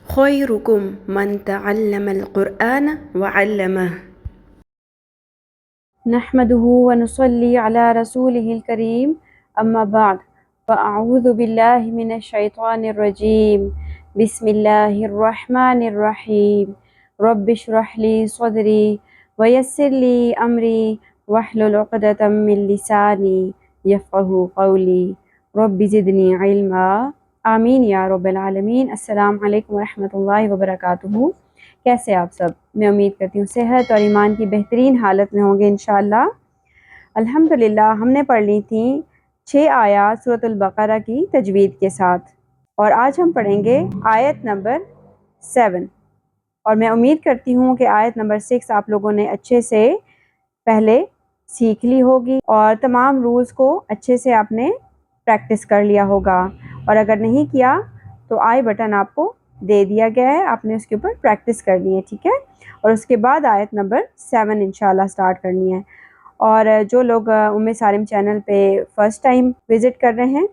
خيركم من تعلم القرآن وعلمه. نحمده ونصلي على رسوله الكريم أما بعد فأعوذ بالله من الشيطان الرجيم بسم الله الرحمن الرحيم رب اشرح لي صدري ويسر لي أمري واحلل عقدة من لساني يفقه قولي رب زدني علما آمین یا رب العالمین۔ السلام علیکم ورحمۃ اللہ وبرکاتہ۔ کیسے آپ سب؟ میں امید کرتی ہوں صحت اور ایمان کی بہترین حالت میں ہوں گے انشاءاللہ۔ الحمدللہ ہم نے پڑھ لی تھیں 6 آیات سورۃ البقرہ کی تجوید کے ساتھ، اور آج ہم پڑھیں گے آیت نمبر 7، اور میں امید کرتی ہوں کہ آیت نمبر 6 آپ لوگوں نے اچھے سے پہلے سیکھ لی ہوگی اور تمام رولز کو اچھے سے آپ نے پریکٹس کر لیا ہوگا، اور اگر نہیں کیا تو آئی بٹن آپ کو دے دیا گیا ہے، آپ نے اس کے اوپر پریکٹس کرنی ہے، ٹھیک ہے؟ اور اس کے بعد آیت نمبر 7 انشاءاللہ سٹارٹ کرنی ہے۔ اور جو لوگ سالم چینل پہ فرسٹ ٹائم وزٹ کر رہے ہیں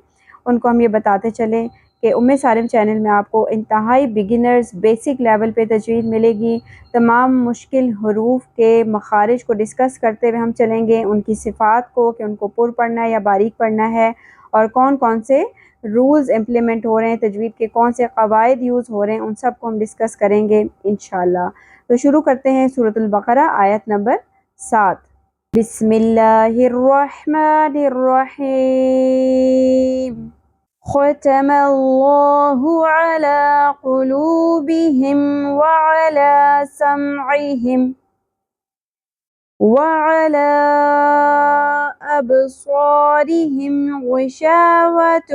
ان کو ہم یہ بتاتے چلیں کہ سالم چینل میں آپ کو انتہائی بگنرز بیسک لیول پہ تجوید ملے گی۔ تمام مشکل حروف کے مخارج کو ڈسکس کرتے ہوئے ہم چلیں گے، ان کی صفات کو کہ ان کو پر پڑھنا ہے یا باریک پڑھنا ہے، اور کون کون سے رولز امپلیمنٹ ہو رہے ہیں، تجوید کے کون سے قواعد یوز ہو رہے ہیں، ان سب کو ہم ڈسکس کریں گے انشاءاللہ۔ تو شروع کرتے ہیں سورۃ البقرہ آیت نمبر 7۔ بسم اللہ الرحمن الرحیم۔ ختم اللہ علی قلوبہم وعلی سمعہم وعلى أبصارهم غشاوة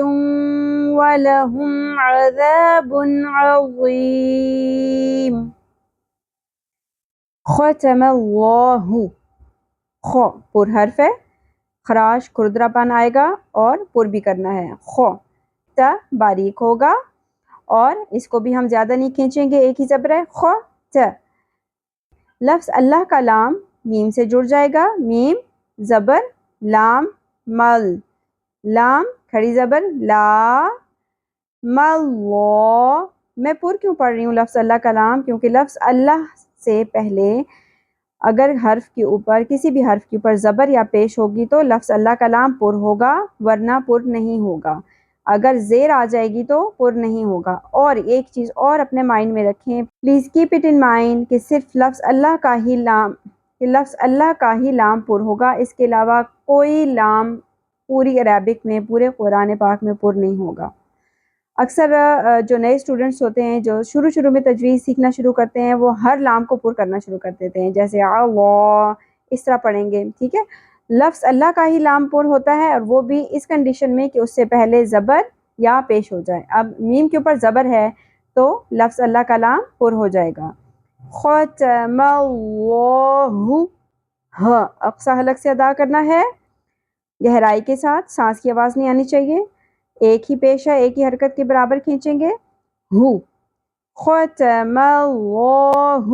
ولهم عذاب عظيم۔ ختم اللہ، خو پر حرف ہے، خراش کھردرا پن آئے گا اور پر بھی کرنا ہے، خو تا باریک ہوگا، اور اس کو بھی ہم زیادہ نہیں کھینچیں گے، ایک ہی زبر ہے، خو تا۔ لفظ اللہ کا لام میم سے جڑ جائے گا، میم زبر لام مل، لام کھڑی زبر لا مل و۔ میں پر کیوں پڑھ رہی ہوں لفظ اللہ کا لام؟ کیونکہ لفظ اللہ سے پہلے اگر حرف کے اوپر کسی بھی حرف کے اوپر زبر یا پیش ہوگی تو لفظ اللہ کا لام پر ہوگا، ورنہ پر نہیں ہوگا۔ اگر زیر آ جائے گی تو پر نہیں ہوگا۔ اور ایک چیز اور اپنے مائنڈ میں رکھیں، please keep it in mind, کہ صرف لفظ اللہ کا ہی لام پر ہوگا، اس کے علاوہ کوئی لام پوری عربک میں، پورے قرآن پاک میں پر نہیں ہوگا۔ اکثر جو نئے اسٹوڈنٹس ہوتے ہیں جو شروع میں تجوید سیکھنا شروع کرتے ہیں وہ ہر لام کو پر کرنا شروع کر دیتے ہیں، جیسے اللہ اس طرح پڑھیں گے، ٹھیک ہے؟ لفظ اللہ کا ہی لام پر ہوتا ہے، اور وہ بھی اس کنڈیشن میں کہ اس سے پہلے زبر یا پیش ہو جائے۔ اب میم کے اوپر زبر ہے تو لفظ اللہ کا لام پر ہو جائے گا۔ ختم اللہ، ہاں اقصی حلق سے ادا کرنا ہے، گہرائی کے ساتھ، سانس کی آواز نہیں آنی چاہیے، ایک ہی پیش ہے، ایک ہی حرکت کے برابر کھینچیں گے، ہو۔ ختم اللہ،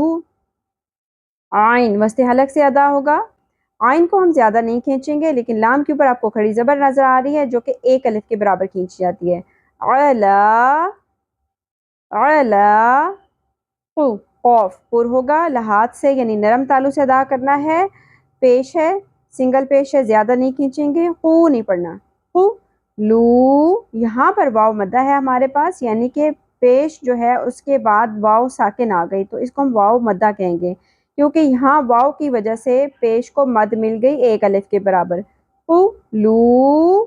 عین وسط حلق سے ادا ہوگا، عین کو ہم زیادہ نہیں کھینچیں گے، لیکن لام کے اوپر آپ کو کھڑی زبر نظر آ رہی ہے جو کہ ایک الف کے برابر کھینچی جاتی ہے، علا قوف پر ہوگا، لحاظ سے یعنی نرم تالو سے ادا کرنا ہے، پیش ہے، سنگل پیش ہے، زیادہ نہیں کھینچیں گے، قو نہیں پڑھنا، قو لو۔ یہاں پر واو مدہ ہے ہمارے پاس، یعنی کہ پیش جو ہے اس کے بعد واو ساکن آ گئی تو اس کو ہم واو مدہ کہیں گے، کیونکہ یہاں واو کی وجہ سے پیش کو مد مل گئی ایک الف کے برابر، قو لو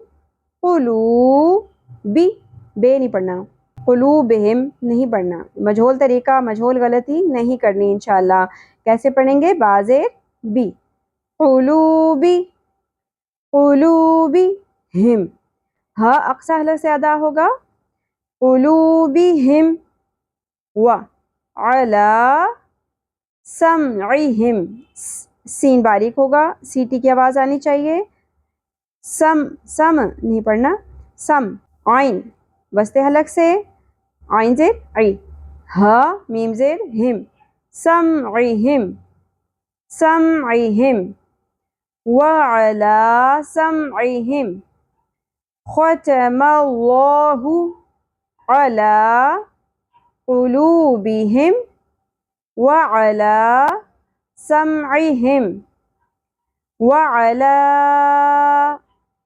قلو بی، بے نہیں پڑھنا، قلوبہم نہیں پڑھنا، مجہول طریقہ، مجہول غلطی نہیں کرنی انشاءاللہ۔ کیسے پڑھیں گے؟ بازیر بی، قلوبہم، ہاں اقصی حلق سے ادا ہوگا، قلوبہم، و علی سمعہم، سین باریک ہوگا، سیٹی کی آواز آنی چاہیے، سم نہیں پڑھنا، سم، عین وسط حلق سے، عین زیر عی، ہا میم زیر ہم، سمعہم وعلی سمعہم۔ ختم اللہ علی قلوبہم وعلی سمعہم وعلی.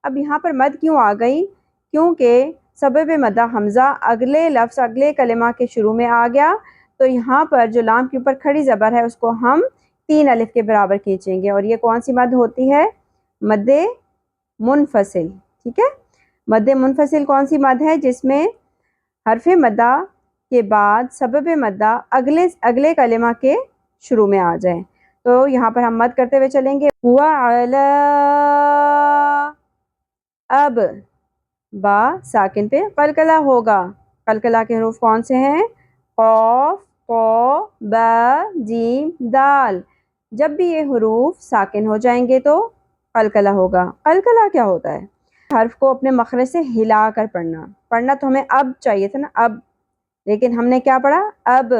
اب یہاں پر مد کیوں آ گئی؟ کیونکہ سبب مدہ حمزہ اگلے لفظ اگلے کلمہ کے شروع میں آ گیا، تو یہاں پر جو لام کے اوپر کھڑی زبر ہے اس کو ہم 3 الف کے برابر کھینچیں گے، اور یہ کون سی مد ہوتی ہے؟ مد منفصل. ٹھیک ہے، مد منفصل کون سی مد ہے؟ جس میں حرف مدہ کے بعد سبب مدہ اگلے کلمہ کے شروع میں آ جائے. تو یہاں پر ہم مد کرتے ہوئے چلیں گے. وَعَلَىٰ. اب با ساکن پہ قلقلہ ہوگا. قلقلہ کے حروف کون سے ہیں؟ قاف، قا، با، جیم، دال. جب بھی یہ حروف ساکن ہو جائیں گے تو قلقلہ ہوگا. قلقلہ کیا ہوتا ہے؟ حرف کو اپنے مخرج سے ہلا کر پڑھنا تو ہمیں اب چاہیے تھا نا، اب، لیکن ہم نے کیا پڑھا؟ اب.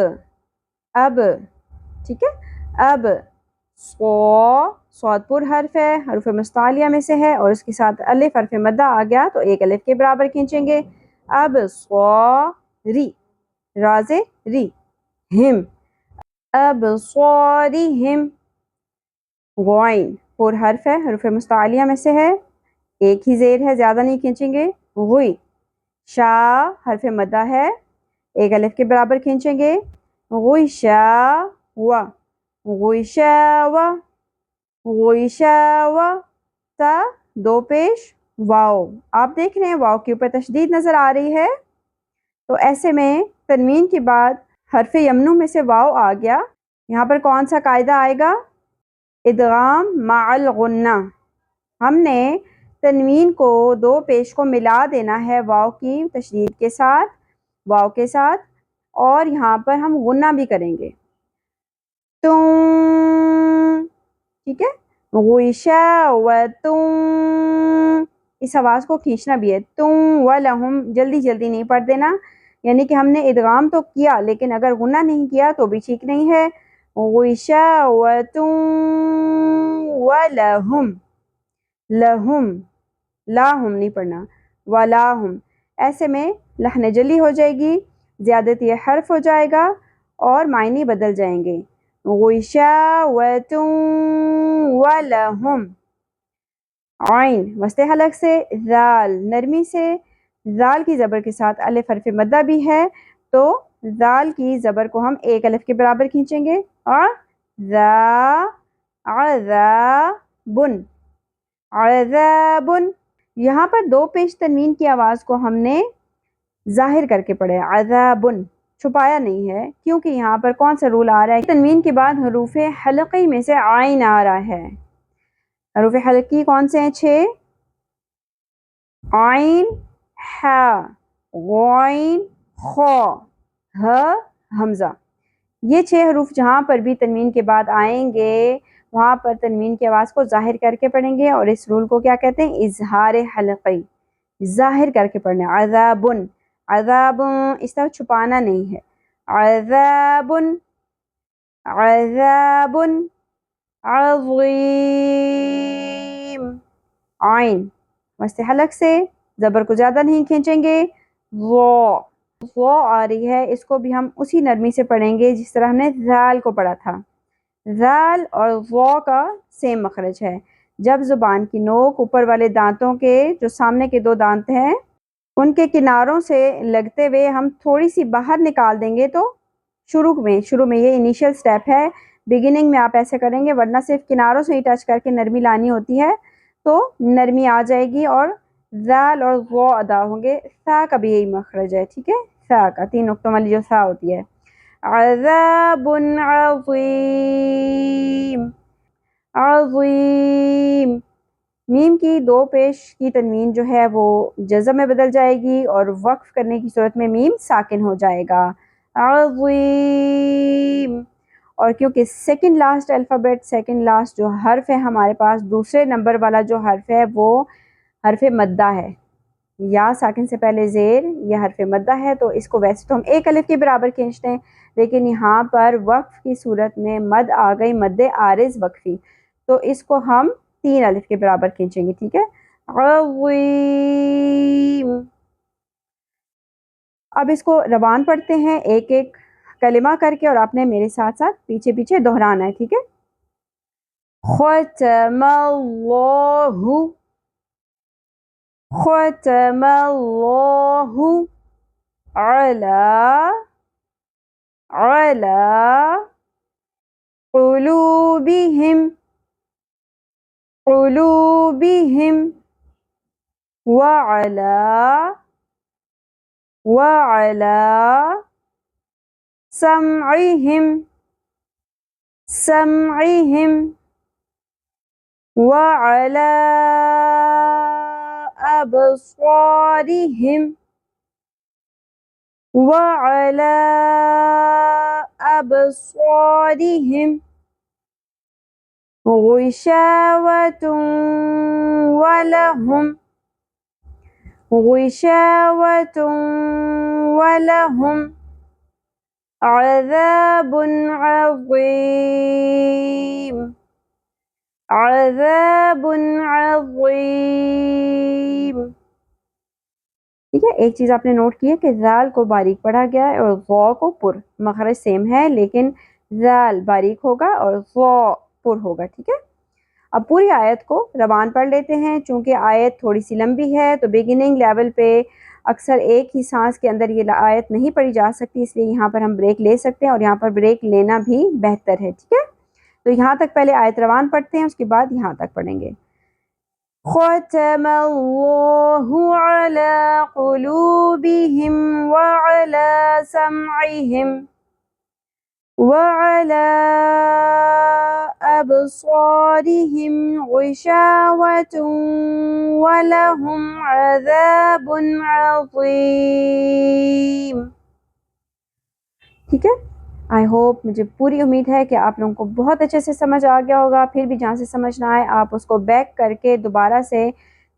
ٹھیک ہے، اب صاد پر حرف ہے، حروف مستعلیہ میں سے ہے، اور اس کے ساتھ الف حرف مدہ آ گیا تو 1 الف کے برابر کھینچیں گے. اب صاری، راز ری، ہم، اب صارہم. غائن پر حرف ہے، حروف مستعلیہ میں سے ہے، ایک ہی زیر ہے، زیادہ نہیں کھینچیں گے. غوی، شا حرف مدہ ہے، 1 الف کے برابر کھینچیں گے. غشاوہ، غشاوہ، غشاوہ. تا 2 پیش واو. آپ دیکھ رہے ہیں واو کے اوپر تشدید نظر آ رہی ہے، تو ایسے میں تنوین کے بعد حرف یمنو میں سے واو آ گیا. یہاں پر کون سا قاعدہ آئے گا؟ ادغام مع الغنہ. ہم نے تنوین کو 2 پیش کو ملا دینا ہے واو کی تشدید کے ساتھ، واو کے ساتھ، اور یہاں پر ہم غنہ بھی کریں گے. تم. ٹھیک ہے، غشاوتم. اس آواز کو کھینچنا بھی ہے. تم ولہم، جلدی جلدی نہیں پڑھ دینا، یعنی کہ ہم نے ادغام تو کیا لیکن اگر غنہ نہیں کیا تو بھی ٹھیک نہیں ہے. غشاوتم ولہم. لہم، لاہم نہیں پڑھنا، ولاہم. ایسے میں لحن جلی ہو جائے گی، زیادتی حرف ہو جائے گا اور معنی بدل جائیں گے. غشاوتم ولہم. عین وسط حلق سے، ذال نرمی سے، ذال کی زبر کے ساتھ الف حرف مدہ بھی ہے، تو ذال کی زبر کو ہم 1 الف کے برابر کھینچیں گے. اور عذابن، عذابن. یہاں پر 2 پیش تنوین کی آواز کو ہم نے ظاہر کر کے پڑھے، عذابن، چھپایا نہیں ہے، کیونکہ یہاں پر کون سا رول آ رہا ہے؟ تنوین کے بعد حروف حلقی میں سے عین آ رہا ہے. حروف حلقی کون سے ہیں؟ 6: عین، حا، غین، خا، ہ، حمزہ. یہ 6 حروف جہاں پر بھی تنوین کے بعد آئیں گے وہاں پر تنوین کی آواز کو ظاہر کر کے پڑھیں گے، اور اس رول کو کیا کہتے ہیں؟ اظہار حلقی، ظاہر کر کے پڑھنا. عذابن، عذاب، اس طرح چھپانا نہیں ہے. عذابن، عذابن عظیم. عین وسط حلق سے، زبر کو زیادہ نہیں کھینچیں گے. وہ آ رہی ہے، اس کو بھی ہم اسی نرمی سے پڑھیں گے جس طرح ہم نے ذال کو پڑھا تھا. ذال اور وہ کا سیم مخرج ہے. جب زبان کی نوک اوپر والے دانتوں کے جو سامنے کے 2 دانت ہیں ان کے کناروں سے لگتے ہوئے ہم تھوڑی سی باہر نکال دیں گے تو شروع میں یہ انیشیل سٹیپ ہے، بگننگ میں آپ ایسے کریں گے، ورنہ صرف کناروں سے ہی ٹچ کر کے نرمی لانی ہوتی ہے تو نرمی آ جائے گی اور ذال اور وہ ادا ہوں گے. سا کا بھی یہی مخرج ہے. ٹھیک ہے، سا کا 3 نقطوں والی جو سا ہوتی ہے. عذاب عظیم، عظیم. میم کی 2 پیش کی تنوین جو ہے وہ جزم میں بدل جائے گی اور وقف کرنے کی صورت میں میم ساکن ہو جائے گا. عظیم. اور کیونکہ second last alphabet, second last جو حرف ہے ہمارے پاس، دوسرے نمبر والا جو حرف ہے وہ حرف مدہ ہے، یا ساکن سے پہلے زیر یہ حرف مدہ ہے، تو اس کو ویسے تو ہم 1 الف کے برابر کھینچتے ہیں، لیکن یہاں پر وقف کی صورت میں مد آ گئی، مد عارض وقفی، تو اس کو ہم 3 الف کے برابر کھینچیں گے. ٹھیک ہے. عظیم. اب اس کو روان پڑھتے ہیں ایک ایک کلمہ کر کے، اور آپ نے میرے ساتھ ساتھ پیچھے پیچھے دہرانا ہے، ٹھیک ہے؟ ختم اللہ، ختم اللہ علی قلوبہم، قلوبہم وعلی سمعہم، سمعہم وعلی أبصارهم، وعلى أبصارهم غشاوة ولهم، غشاوة ولهم عذاب عظيم، عذاب عظیم۔ ٹھیک ہے، ایک چیز آپ نے نوٹ کی ہے کہ ذال کو باریک پڑھا گیا ہے اور ضا کو پر، مخرج سیم ہے لیکن ذال باریک ہوگا اور ضا پر ہوگا، ٹھیک ہے؟ اب پوری آیت کو روان پڑھ لیتے ہیں، چونکہ آیت تھوڑی سی لمبی ہے تو بگننگ لیول پہ اکثر ایک ہی سانس کے اندر یہ آیت نہیں پڑھی جا سکتی، اس لیے یہاں پر ہم بریک لے سکتے ہیں اور یہاں پر بریک لینا بھی بہتر ہے، ٹھیک ہے؟ تو یہاں تک پہلے آیت روان پڑھتے ہیں، اس کے بعد یہاں تک پڑھیں گے۔ ختم اللہ علی قلوبہم وعلی سمعہم وعلی أبصارهم غشاوة ولهم عذاب عظیم۔ ٹھیک ہے، آئی ہوپ، مجھے پوری امید ہے کہ آپ لوگوں کو بہت اچھے سے سمجھ آ گیا ہوگا۔ پھر بھی جہاں سے سمجھ نہ آئے آپ اس کو بیک کر کے دوبارہ سے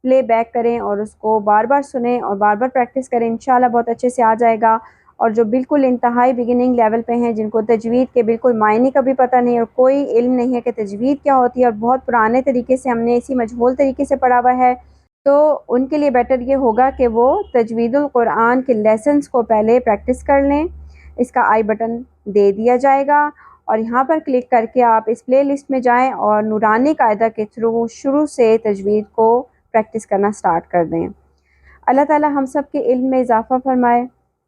پلے بیک کریں اور اس کو بار بار سنیں اور بار بار پریکٹس کریں، انشاءاللہ بہت اچھے سے آ جائے گا۔ اور جو بالکل انتہائی بگننگ لیول پہ ہیں، جن کو تجوید کے بالکل معنی کا بھی پتہ نہیں اور کوئی علم نہیں ہے کہ تجوید کیا ہوتی ہے اور بہت پرانے طریقے سے ہم نے اسی مجہول طریقے سے پڑھا ہوا ہے، تو ان کے لیے بیٹر یہ ہوگا کہ وہ تجوید القرآن کے لیسنز کو پہلے پریکٹس کر لیں۔ اس کا آئی بٹن دے دیا جائے گا اور یہاں پر کلک کر کے آپ اس پلے لسٹ میں جائیں اور نورانی قاعدہ کے تھرو شروع سے تجوید کو پریکٹس کرنا سٹارٹ کر دیں۔ اللہ تعالی ہم سب کے علم میں اضافہ فرمائے،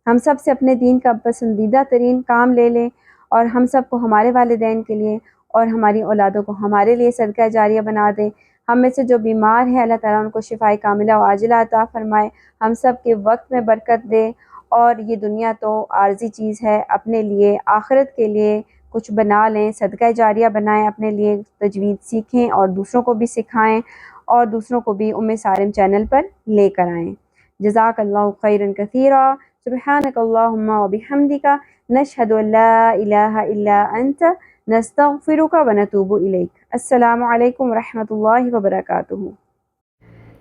ہم سب سے اپنے دین کا پسندیدہ ترین کام لے لیں اور ہم سب کو ہمارے والدین کے لیے اور ہماری اولادوں کو ہمارے لیے صدقہ جاریہ بنا دے۔ ہم میں سے جو بیمار ہیں اللہ تعالیٰ ان کو شفائے کاملہ و عاجلہ عطا فرمائے، ہم سب کے وقت میں برکت دے، اور یہ دنیا تو عارضی چیز ہے، اپنے لیے آخرت کے لیے کچھ بنا لیں، صدقہ جاریہ بنائیں، اپنے لیے تجوید سیکھیں اور دوسروں کو بھی سکھائیں اور دوسروں کو بھی سارم چینل پر لے کر آئیں۔ جزاک اللہ خیرا کثیرا، سبحانک اللہم و بحمدک، نشہد ان لا الہ الا انت، نستغفرک و نتوب الیک۔ السلام علیکم ورحمۃ اللہ وبرکاتہ۔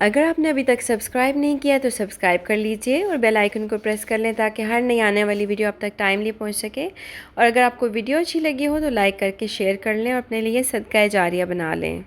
اگر آپ نے ابھی تک سبسکرائب نہیں کیا تو سبسکرائب کر لیجئے اور بیل آئیکن کو پریس کر لیں تاکہ ہر نئی آنے والی ویڈیو آپ تک ٹائملی پہنچ سکے، اور اگر آپ کو ویڈیو اچھی لگی ہو تو لائک کر کے شیئر کر لیں اور اپنے لیے صدقہ جاریہ بنا لیں۔